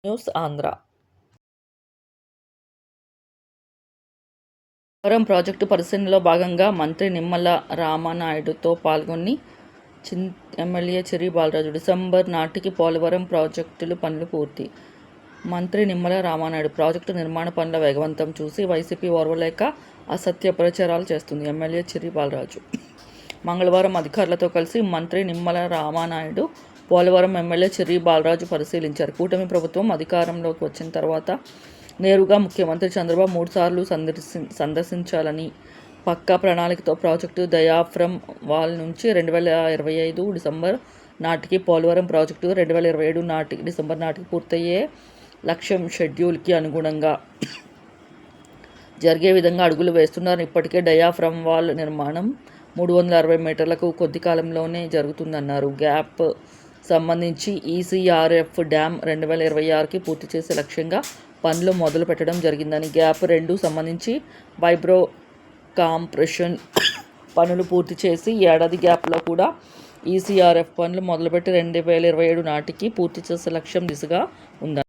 News Andhra. Polavaram project పరిశీలనలో భాగంగా మంత్రి నిమ్మల రామానాయుడుతో పాల్గొని ఎమ్మెల్యే చెర్రి బాలరాజు. డిసెంబర్ నాటికి పోలవరం ప్రాజెక్టులు పనులు పూర్తి. మంత్రి నిమ్మల రామానాయుడు. ప్రాజెక్టు నిర్మాణ పనుల వేగవంతం చూసి వైసీపీ ఓర్వలేక అసత్య ప్రచారాలు చేస్తుంది. MLA cherry Balaraju. మంగళవారం అధికారులతో కలిసి మంత్రి నిమ్మల రామానాయుడు పోలవరం ఎమ్మెల్యే చెర్రి బాలరాజు పరిశీలించారు. కూటమి ప్రభుత్వం అధికారంలోకి వచ్చిన తర్వాత నేరుగా ముఖ్యమంత్రి చంద్రబాబు 3 సార్లు సందర్శించాలని పక్కా ప్రణాళికతో ప్రాజెక్టు డయాఫ్రమ్ వాల్ నుంచి 2025 డిసెంబర్ నాటికి, పోలవరం ప్రాజెక్టు 2027 నాటికి డిసెంబర్ నాటికి పూర్తయ్యే లక్ష్యం షెడ్యూల్కి అనుగుణంగా జరిగే విధంగా అడుగులు వేస్తున్నారు. ఇప్పటికే డయాఫ్రమ్ వాల్ నిర్మాణం 360 మీటర్లకు కొద్ది కాలంలోనే జరుగుతుందన్నారు. గ్యాప్ సంబంధించి ఈసీఆర్ఎఫ్ డ్యామ్ 2026కి పూర్తి చేసే లక్ష్యంగా పనులు మొదలు పెట్టడం జరిగిందని, గ్యాప్ 2 సంబంధించి వైబ్రో కాంప్రెషన్ పనులు పూర్తి చేసి ఏడాది గ్యాప్లో కూడా ఈసీఆర్ఎఫ్ పనులు మొదలుపెట్టి 2027 నాటికి పూర్తి చేసే లక్ష్యం దిశగా ఉందని